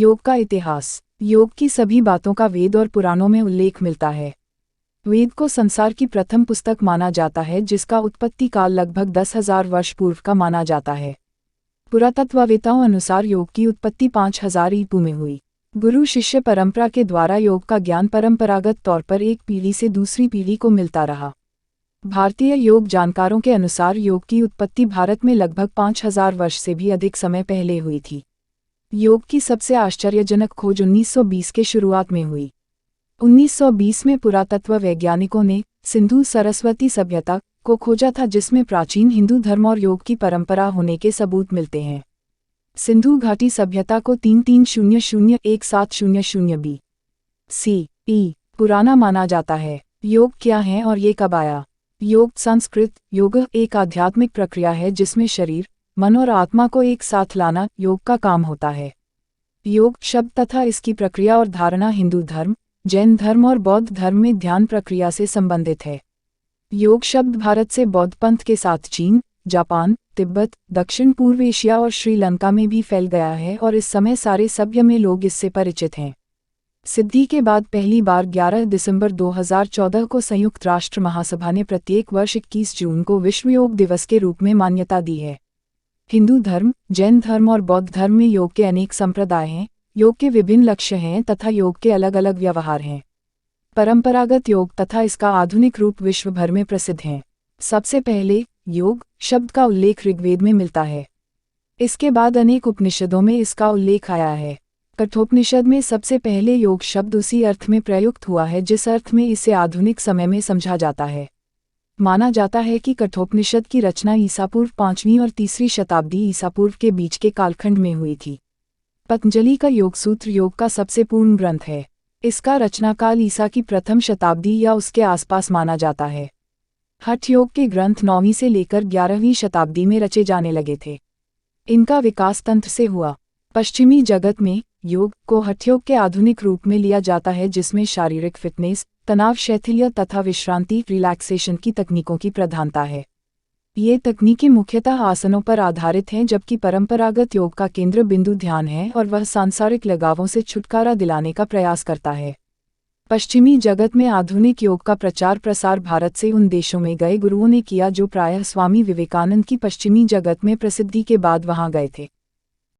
योग का इतिहास। योग की सभी बातों का वेद और पुराणों में उल्लेख मिलता है। वेद को संसार की प्रथम पुस्तक माना जाता है, जिसका उत्पत्ति काल लगभग 10,000 वर्ष पूर्व का माना जाता है। पुरातत्ववेताओं अनुसार योग की उत्पत्ति 5000 ईपू में हुई। गुरु शिष्य परंपरा के द्वारा योग का ज्ञान परंपरागत तौर पर एक पीढ़ी से दूसरी पीढ़ी को मिलता रहा। भारतीय योग जानकारों के अनुसार योग की उत्पत्ति भारत में लगभग 5000 वर्ष से भी अधिक समय पहले हुई थी। योग की सबसे आश्चर्यजनक खोज 1920 के शुरुआत में हुई। 1920 में पुरातत्व वैज्ञानिकों ने सिंधु सरस्वती सभ्यता को खोजा था, जिसमें प्राचीन हिंदू धर्म और योग की परंपरा होने के सबूत मिलते हैं। सिंधु घाटी सभ्यता को 3300-1700 BCE पुराना माना जाता है। योग क्या है और ये कब आया? योग संस्कृत योग एक आध्यात्मिक प्रक्रिया है जिसमें शरीर, मन और आत्मा को एक साथ लाना योग का काम होता है। योग शब्द तथा इसकी प्रक्रिया और धारणा हिंदू धर्म, जैन धर्म और बौद्ध धर्म में ध्यान प्रक्रिया से संबंधित है। योग शब्द भारत से बौद्ध पंथ के साथ चीन, जापान, तिब्बत, दक्षिण पूर्व एशिया और श्रीलंका में भी फैल गया है और इस समय सारे सभ्य में लोग इससे परिचित हैं। सिद्धि के बाद पहली बार 11 दिसंबर 2014 को संयुक्त राष्ट्र महासभा ने प्रत्येक वर्ष 21 जून को विश्व योग दिवस के रूप में मान्यता दी है। हिंदू धर्म, जैन धर्म और बौद्ध धर्म में योग के अनेक संप्रदाय हैं, योग के विभिन्न लक्ष्य हैं तथा योग के अलग अलग व्यवहार हैं। परंपरागत योग तथा इसका आधुनिक रूप विश्व भर में प्रसिद्ध हैं। सबसे पहले योग शब्द का उल्लेख ऋग्वेद में मिलता है। इसके बाद अनेक उपनिषदों में इसका उल्लेख आया है। कठोपनिषद में सबसे पहले योग शब्द उसी अर्थ में प्रयुक्त हुआ है जिस अर्थ में इसे आधुनिक समय में समझा जाता है। माना जाता है कि कठोपनिषद की रचना ईसा पूर्व 5वीं और 3री शताब्दी ईसा पूर्व के बीच के कालखंड में हुई थी। पतंजलि का योग सूत्र योग का सबसे पूर्ण ग्रंथ है। इसका रचनाकाल ईसा की प्रथम शताब्दी या उसके आसपास माना जाता है। हठ योग के ग्रंथ 9वीं से लेकर 11वीं शताब्दी में रचे जाने लगे थे। इनका विकास तंत्र से हुआ। पश्चिमी जगत में योग को हठयोग के आधुनिक रूप में लिया जाता है, जिसमें शारीरिक फिटनेस, तनाव शैथिल्य तथा विश्रांति रिलैक्सेशन की तकनीकों की प्रधानता है। ये तकनीकें मुख्यतः आसनों पर आधारित हैं, जबकि परंपरागत योग का केंद्र बिंदु ध्यान है और वह सांसारिक लगावों से छुटकारा दिलाने का प्रयास करता है। पश्चिमी जगत में आधुनिक योग का प्रचार प्रसार भारत से उन देशों में गए गुरुओं ने किया जो प्रायः स्वामी विवेकानंद की पश्चिमी जगत में प्रसिद्धि के बाद वहां गए थे।